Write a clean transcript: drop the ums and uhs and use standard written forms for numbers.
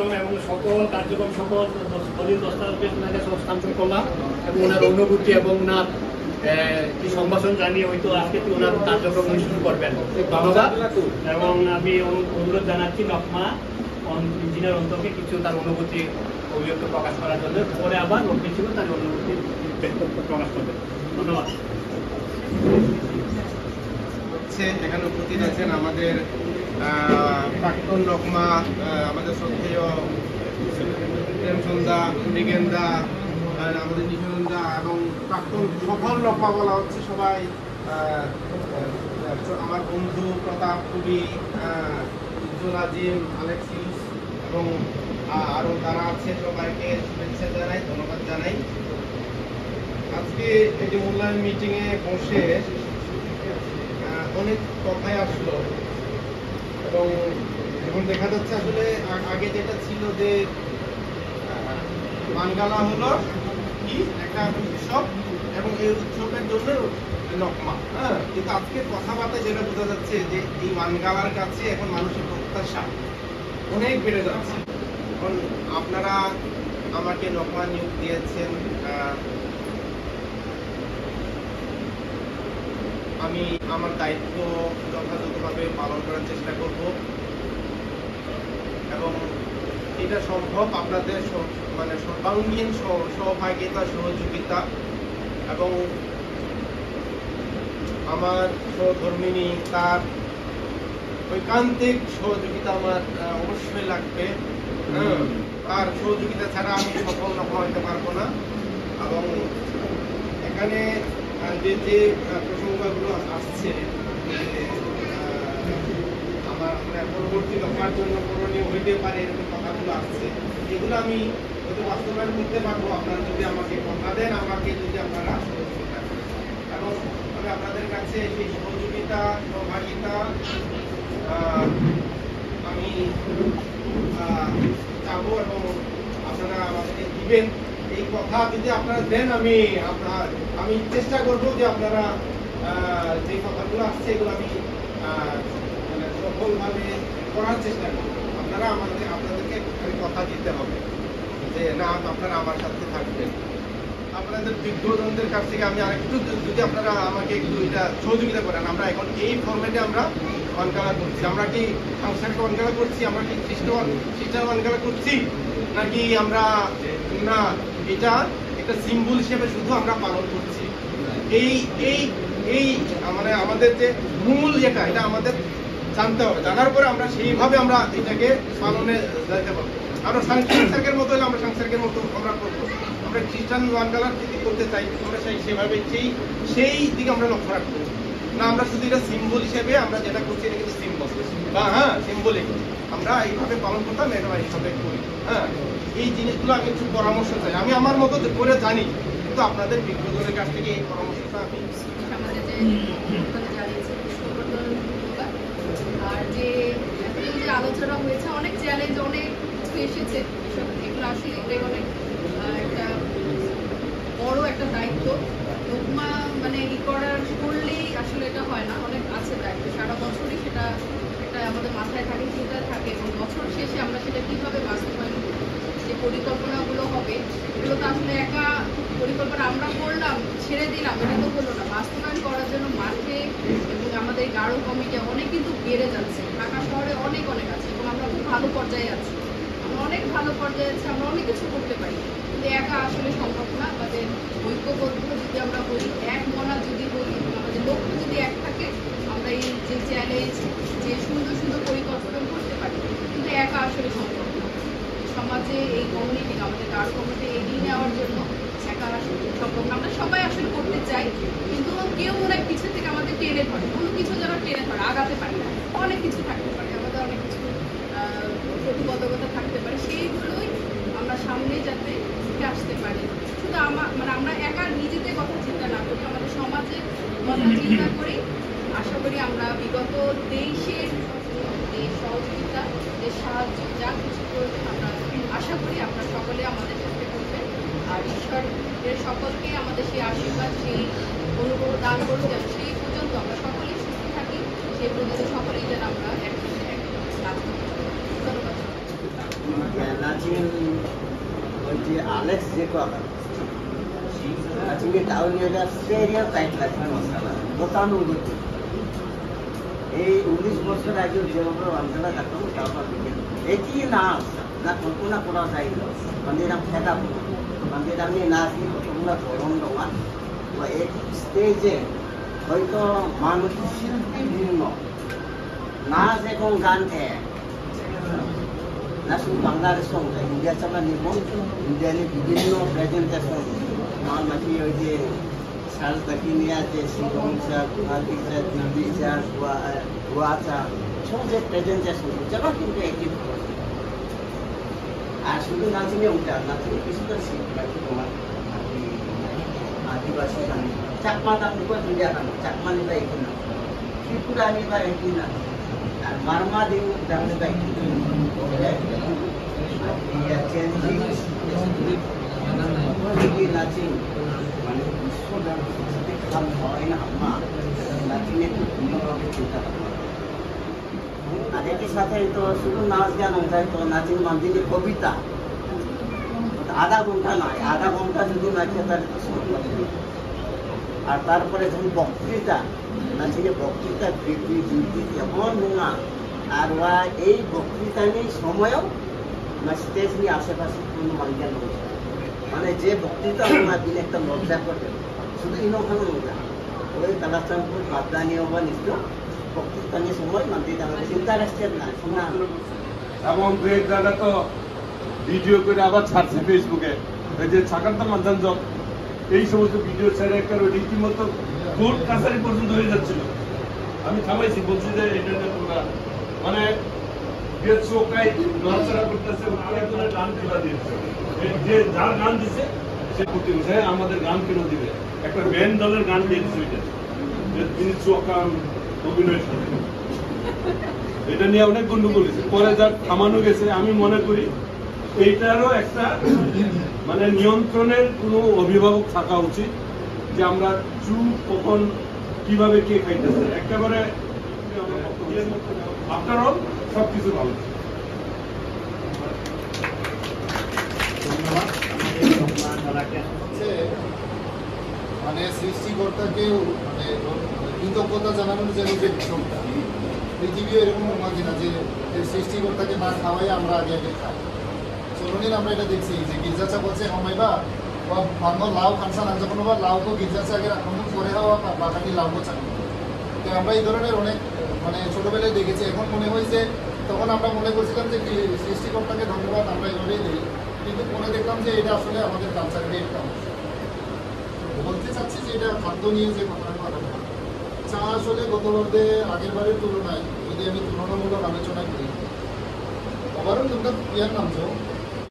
কার্যক্রম এবং সকল কার্যক্রম সকল দলিল দস্তাবেজ ওনাকে হস্তান্তর করলাম এবং ওনার অনুভূতি এবং ওনার কি সম্ভাষণ জানিয়ে হয়তো আজকে ওনার কার্যক্রম শুরু করবেন। ধন্যবাদ। এবং আমি অনুরোধ জানাচ্ছি নকমা ইঞ্জিনিয়ার অন্তরকে কিছু তার অনুভূতি অভিব্যক্ত প্রকাশ করার জন্য, পরে আবার লক্ষ্মী ছিল তার অনুভূতি প্রকাশ করবেন। ধন্যবাদ। এখানে উপস্থিত আছেন আমাদের প্রাক্তন নকমা, আমাদের শ্রদ্ধেয় প্রেমচন্দা, মৃগেন্দা, আমাদের নিশানন্দা এবং প্রাক্তন সকল নকমা বলা হচ্ছে সবাই, আমার বন্ধু প্রতাপ কবি, উজ্জ্বল আজিম, আলেক্সিউস এবং আরও তারা আছে, সবাইকে শুভেচ্ছা জানাই, ধন্যবাদ জানাই। আজকে এই যে মূল্যায়ন মিটিংয়ে বসে অনেক কথাই আসলো এবং এখন দেখা যাচ্ছে আসলে আগে যেটা ছিল যে মানগালা হলো কি একটা উৎসব এবং এই উৎসবের জন্য নকমা, হ্যাঁ, কিন্তু আজকে কথাবার্তা যেটা বোঝা যাচ্ছে যে এই মানগালার কাছে এখন মানুষের প্রত্যাশা অনেক বেড়ে যাচ্ছে। এখন আপনারা আমাকে নকমা নিয়োগ দিয়েছেন, আমি আমার দায়িত্ব যথাযথভাবে পালন করার চেষ্টা করব এবং এটা সম্ভব আপনাদের মানে সর্বাঙ্গীন সহভাগিতা, সহযোগিতা এবং আমার সহধর্মিনী তার ঐকান্তিক সহযোগিতা আমার অবশ্যই লাগবে। তার সহযোগিতা ছাড়া আমি সফল হতে পারবো না। এবং এখানে যে প্রসঙ্গগুলো আসছে আমার পরবর্তী লক্ষ্যের জন্য করণীয় হইতে পারে এরকম কথাগুলো আসছে, এগুলো আমি হয়তো বাস্তবায়ন করতে পারবো আপনারা যদি আমাকে কথা দেন, আমাকে যদি আপনারা সহযোগিতা করেন। এবং আমি আপনাদের কাছে সেই সহযোগিতা, সহভাগিতা আমি চাবো এবং আপনারা আমাদেরকে দিবেন। এই কথা যদি আপনারা দেন, আমি চেষ্টা করবো যে আপনারা যে কথাগুলো আসছে এগুলো আমি মানে সফলভাবে করার চেষ্টা করবো। আপনারা আপনাদেরকে কথা দিতে হবে যে না, আপনারা আমার সাথে থাকবেন। আপনাদের বিজ্ঞজনদের কাছ থেকে আমি আরেকটু যদি আপনারা আমাকে একটু এটা সহযোগিতা করেন। আমরা এখন এই ফরম্যাটে আমরা ওয়ানগালা করছি, আমরা কি সাংসারিক ওয়ানগালা করছি, আমরা কি খ্রিস্টান ওয়ানগালা করছি, নাকি আমরা না এটা একটা সিম্বল হিসেবে শুধু আমরা পালন করছি। এই মানে আমাদের যে মূল যেটা, এটা আমাদের জানতে হবে। জানার পরে আমরা সেইভাবে আমরা এটাকে পালনে যেতে পারবো। আমরা সাংসারিকের মতো হলে আমরা সাংসারিকের মতো আমরা করবো। আমরা খ্রিস্টান ওয়ানগালার যদি করতে চাই আমরা সেভাবে সেই দিকে আমরা লক্ষ্য রাখবো না। আমরা শুধু এটা সিম্বল হিসেবে আমরা যেটা করছি এটা কিন্তু সিম্বল বা সিম্বলিক, আমরা এইভাবে পালন করতাম, এটা এইভাবে করি। এই জিনিসগুলো আমি একটু পরামর্শ চাই। আমি আমার মতো করে জানি, কিন্তু আপনাদের বিজ্ঞজনের কাছ থেকে এই পরামর্শটা আমি আর যে আলোচনা হয়েছে, অনেক চ্যালেঞ্জ, অনেক কিছু এসেছে, এগুলো আসলে অনেক একটা বড় একটা দায়িত্ব। নকমা মানে করলেই আসলে এটা হয় না, অনেক আছে দায়িত্ব, সারা বছরই সেটা আমাদের মাথায় থাকে, চিন্তায় থাকে এবং বছর শেষে আমরা সেটা কিভাবে বাস্তবায়ন করব, যে পরিকল্পনাগুলো হবে এগুলো তো আসলে একা পরিকল্পনা আমরা করলাম ছেড়ে দিলাম এটা তো হলো না। বাস্তবায়ন করার জন্য মাঠে এবং আমাদের গাঢ় কমিটি অনেক কিন্তু বেড়ে যাচ্ছে, ঢাকা শহরে অনেক আছে এবং আমরা খুব ভালো পর্যায়ে আছি, আমরা অনেক কিছু করতে পারি, কিন্তু একা আসলে সম্ভব না। আমাদের ঐক্যবদ্ধ যদি আমরা বলি, এক মনা যদি বলি, আমাদের লক্ষ্য যদি এক থাকে, আমরা এই যে চ্যালেঞ্জ, যে সুন্দর পরিকল্পনা করতে পারি, কিন্তু একা আসলে সম্ভব না। সমাজে এই কমিউনিটি, আমাদের গাঢ় কমিটি এগিয়ে নেওয়ার জন্য একা আসলে সম্ভব না। আমরা সবাই আসলে করতে চাই, কিন্তু কেউ অনেক পিছন থেকে আমাদের টেনে ধরে, কোনো কিছু যেন টেনে ধরে আগাতে পারি না। অনেক কিছু থাকতে পারে, আমাদের অনেক কিছু প্রতিবদ্ধকতা থাকতে পারে, সেইগুলোই আমরা সামনে যাতে উঠে আসতে পারি। শুধু আমরা একা নিজেদের কথা চিন্তা না করি, আমাদের সমাজের কথা চিন্তা করি। আশা করি আমরা বিগত দেশের যে সহযোগিতা, যে সাহায্য, যা কিছু প্রয়োজন আমরা আশা করি আপনারা সকলে আমাদের সাথে করবেন। আর ঈশ্বরের সকলকে আমাদের সেই আশীর্বাদ, সেই অনুগ্রহ দান করুন, যেন সেই পর্যন্ত আমরা সকলেই সুস্থ থাকি, সেই পর্যন্ত সকলেই যেন আমরা একসাথে কাজ করতে পারি। ধন্যবাদ। 나중에 이제 알렉스 제거 나중에 다운이가 세리아 টাইট লাগবে মশলা গতানুগত এই 19 বছর আগে যেভাবে আমরা থাকতাম তারপর এটি না কল্পনা করা যায় না মন্দিরাম খেলা মন্দিরামে নাচি কতগুলো ধরন দোকান এক স্টেজে হয়তো মানুষ শিল্পী ভিন্ন নাচ এবং গান এক না শুধু বাংলাদেশ সঙ্গে ইন্ডিয়া চালা নিব ইন্ডিয়ানে বিভিন্ন প্রেজেন্টেশন আমার মাঝে ওই যে সাল কাকিনিয়া যে শিবংসা কুমারিসা দিল্লিসা গোয়াচা সব যে প্রেজেন্টেশন যারা কিন্তু একই আর শুধু নাচনে উঠা নাচনে কিছুটা শিখলাকি তোমার আদিবাসী গান চাকমা দাম নিবা দুইটা গান চাকমা নিবা একই না ত্রিপুরা নিবা একই না আর মারমা দিন দাম নিবা একই ya changing lagi naci mana isu dan sedikit hal lain apa naci itu punya orang cinta ada di saat itu sudah naas gan orang itu naci mandiri kobita आधा घंटा शुद्ध नाचे तार আর তারপরে যখন বক্তৃতা নাচিনে বক্তৃতা বিবৃতি এমন নোংা আর এই বক্তৃতা নিয়ে সময়ও স্টেজ নিয়ে আশেপাশে কোনো মানুষের নয় মানে যে বক্তৃতা ওনার দিনে একটা লজ্জা করবে শুধু ইনোখানো লজ্জা ওই তালাচানপুর বাদদানি বা নিশ্চয় বক্তৃতা নিয়ে সময় মানুষ আমাদের চিন্তা রাখছেন না শোনা এবং দু এক জায়গা তো ভিডিও করে আবার ছাড়ছে ফেসবুকে এই যে সাকান্তা মানজান জব এই সমস্ত ভিডিও ছেড়ে একটা রীতিমতো কোর্ট কাছারি পর্যন্ত হয়ে যাচ্ছিল আমি থামাইছি বলছি যে এটা তোমরা মানে চোখাই নড়াচড়া করতেছে একজনের গান তুলা দিয়েছে যে যার গান দিচ্ছে সে প্রতি আমাদের গান কেন দিবে একটা ব্যান্ড দলের গান দিয়েছে তিনি চোখা অভিনয় করে এটা নিয়ে অনেক গন্ডগোল হয়েছে পরে যা থামানো গেছে আমি মনে করি এইটারও একটা মানে নিয়ন্ত্রণের কোনো অভিভাবক থাকা উচিত যে আমরা চুপ কখন কিভাবে কে খাইতেছে একেবারে আপনারও সবকিছু ভালো মানে সৃষ্টিকর্তাকেও মানে কৃতজ্ঞতা জানানোর জন্য যে বিষয়টা পৃথিবী এরকম মাঝে না যে সৃষ্টিকর্তাকে না খাওয়াই আমরা আগে আগে খাই চলনির আমরা এটা দেখছি যে গির্জাচা বলছে হমাইবা বা বাংলা লাউ খানসা না যখন বা লাউকে গির্জাচা আগে আক্রমণ করে হওয়া বাগানি লাউকে চাকরি তো আমরা এই ধরনের অনেক মানে ছোটবেলায় দেখেছি এখন মনে হয় যে তখন আমরা মনে করছিলাম যে সৃষ্টিকর্তাকে ধন্যবাদ আমরা এভাবেই দিই কিন্তু মনে দেখলাম যে এটা আসলে আমাদের কালচারের একটা অংশ বলতে চাচ্ছি যে এটা খাদ্য নিয়ে যে কথাটা কথা চা আসলে গতবারে আগের বারের তুলনায় যদি আমি তুলনামূলক আলোচনা করি ওভারঅল তোমরা ইয়ার নামছো